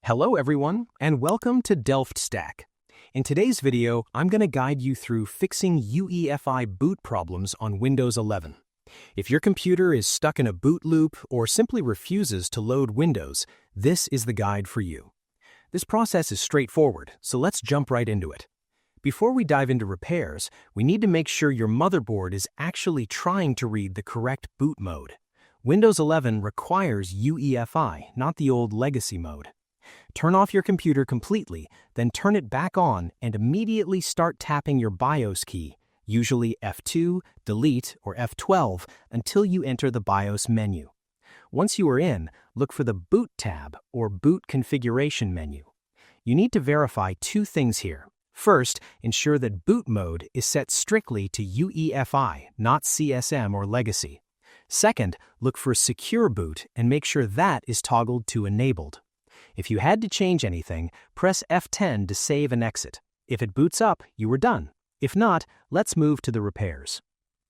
Hello everyone, and welcome to DelftStack. In today's video, I'm going to guide you through fixing UEFI boot problems on Windows 11. If your computer is stuck in a boot loop or simply refuses to load Windows, this is the guide for you. This process is straightforward, so let's jump right into it. Before we dive into repairs, we need to make sure your motherboard is actually trying to read the correct boot mode. Windows 11 requires UEFI, not the old legacy mode. Turn off your computer completely, then turn it back on and immediately start tapping your BIOS key, usually F2, Delete, or F12, until you enter the BIOS menu. Once you are in, look for the Boot tab or Boot Configuration menu. You need to verify two things here. First, ensure that boot mode is set strictly to UEFI, not CSM or legacy. Second, look for Secure Boot and make sure that is toggled to Enabled. If you had to change anything, press F10 to save and exit. If it boots up, you are done. If not, let's move to the repairs.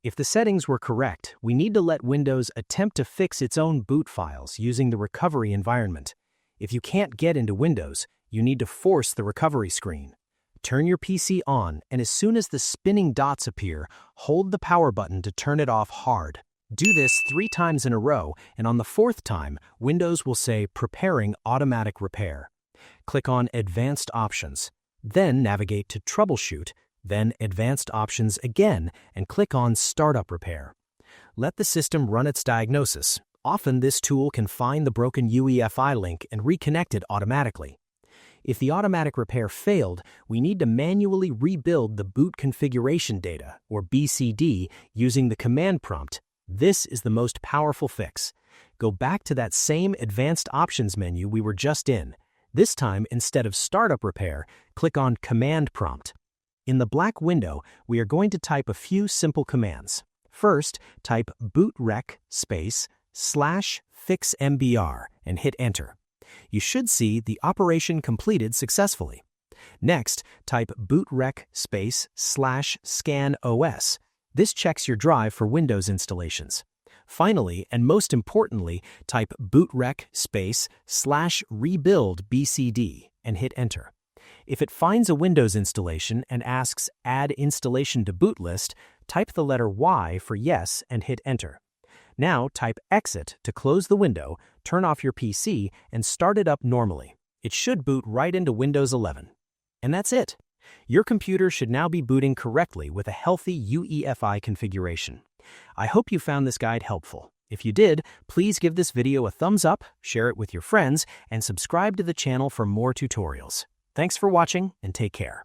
If the settings were correct, we need to let Windows attempt to fix its own boot files using the recovery environment. If you can't get into Windows, you need to force the recovery screen. Turn your PC on, and as soon as the spinning dots appear, hold the power button to turn it off hard. Do this 3 times in a row, and on the 4th time, Windows will say Preparing Automatic Repair. Click on Advanced Options. Then navigate to Troubleshoot, then Advanced Options again, and click on Startup Repair. Let the system run its diagnosis. Often this tool can find the broken UEFI link and reconnect it automatically. If the automatic repair failed, we need to manually rebuild the boot configuration data, or BCD, using the command prompt. This is the most powerful fix. Go back to that same Advanced Options menu we were just in. This time, instead of Startup Repair, click on Command Prompt. In the black window, we are going to type a few simple commands. First, type bootrec /fixmbr and hit Enter. You should see the operation completed successfully. Next, type bootrec /scanos. This checks your drive for Windows installations. Finally, and most importantly, type bootrec /rebuild BCD and hit Enter. If it finds a Windows installation and asks Add Installation to Boot List, type the letter Y for Yes and hit Enter. Now type Exit to close the window, turn off your PC, and start it up normally. It should boot right into Windows 11. And that's it. Your computer should now be booting correctly with a healthy UEFI configuration. I hope you found this guide helpful. If you did, please give this video a thumbs up, share it with your friends, and subscribe to the channel for more tutorials. Thanks for watching, and take care.